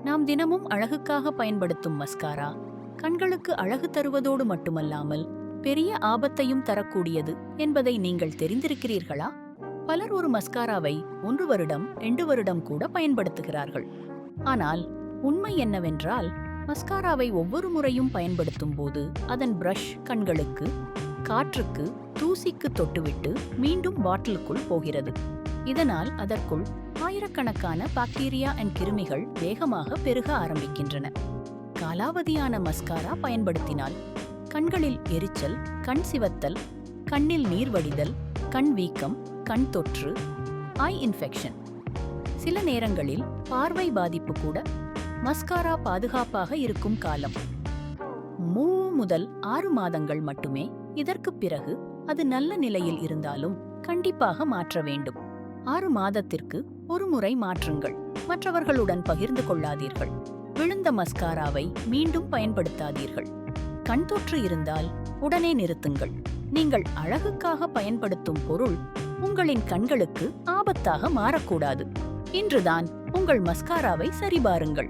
நாம் தினமும் அழகுக்காக பயன்படுத்தும் மஸ்காரா கண்களுக்கு அழகு தருவதோடு மட்டுமல்லாமல் பெரிய ஆபத்தையும் தரக்கூடியது என்பதை நீங்கள் தெரிந்திருக்கிறீர்களா? பலர் ஒரு மஸ்காராவை 1 வருடம் 2 வருடம் கூட பயன்படுத்துகிறார்கள். ஆனால் உண்மை என்னவென்றால், மஸ்காராவை ஒவ்வொரு முறையும் பயன்படுத்தும் போது அதன் பிரஷ் கண்களுக்கு, காற்றுக்கு, தூசிக்கு தொட்டுவிட்டு மீண்டும் பாட்டிலுக்குள் போகிறது. இதனால் அதற்குள் ஆயிரக்கணக்கான பாக்டீரியா அண்ட் கிருமிகள் வேகமாக பெருக ஆரம்பிக்கின்றன. காலாவதியான மஸ்காரா பயன்படுத்தினால் கண்களில் எரிச்சல், கண் சிவத்தல், கண்ணில் நீர் வடிதல், கண் வீக்கம், கண் தொற்று, ஐ இன்ஃபெக்ஷன், சில நேரங்களில் பார்வை பாதிப்பு கூட. மஸ்காரா பாதுகாப்பாக இருக்கும் காலம் 3 முதல் 6 மாதங்கள் மட்டுமே. இதற்குப் பிறகு அது நல்ல நிலையில் இருந்தாலும் கண்டிப்பாக மாற்ற வேண்டும். 6 மாதத்திற்கு ஒரு முறை மாற்றுங்கள். மற்றவர்களுடன் பகிர்ந்து கொள்ளாதீர்கள். விழுந்த மஸ்காராவை மீண்டும் பயன்படுத்தாதீர்கள். கண் தொற்று இருந்தால் உடனே நிறுத்துங்கள். நீங்கள் அழகுக்காக பயன்படுத்தும் பொருள் உங்களின் கண்களுக்கு ஆபத்தாக மாறக்கூடாது. இன்றுதான் உங்கள் மஸ்காராவை சரிபாருங்கள்.